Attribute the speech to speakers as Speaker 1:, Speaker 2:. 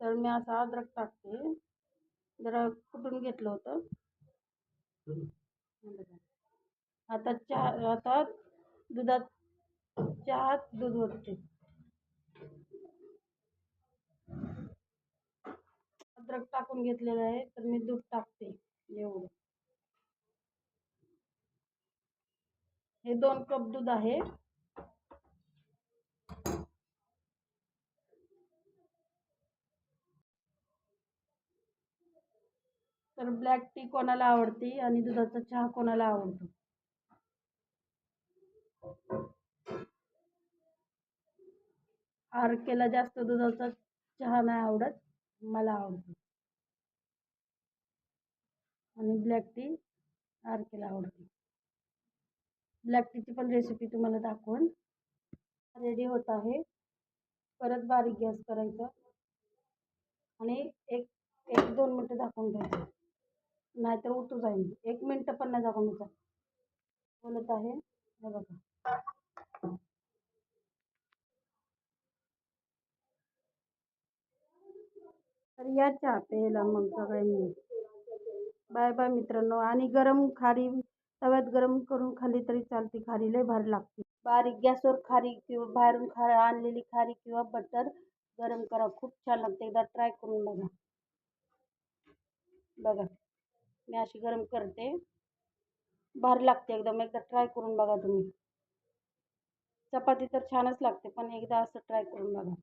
Speaker 1: तर मी असा अद्रक टाकते. जरा कुटून घेतलं होतं. आता दुधात चहात दूध ओतते. अद्रक टाकून घेतलेलं आहे, तर मी दूध टाकते एवढं. हे 2 कप दूध आहे. तर ब्लॅक टी कोणाला आवडते आणि दुधाचा चहा कोणाला आवडतो. आरकेला जास्त दुधाचा चहा नाही आवडत, मला आवडतो. आणि ब्लॅक टी आरकेला आवडते. ब्लॅक टीची पण रेसिपी तुम्हाला दाखवून. रेडी होत आहे. परत बारीक गॅस करायचा आणि एक 1-2 मिनटं झाकून घ्यायचं, नाहीतर उतू जाईल. 1 मिनिट पण नाही झाकून घ्यायचं. बोलत आहे, हे बघा. तर या चहा प्यायला मग सगळ्यांनी. बाय बाय मित्रांनो. आणि गरम खारी तव्यात गरम करून खाल्ली तरी चालते. खारी लय भारी लागते. बारीक गॅसवर खारी किंवा बाहेरून आणलेली खारी किंवा बटर गरम करा, खूप छान लागते. एकदा ट्राय करून बघा. बघा मी अशी गरम करते, भारी लागते एकदम. एकदा ट्राय करून बघा तुम्ही. चपाती तर छानच लागते, पण एकदा असं ट्राय करून बघा.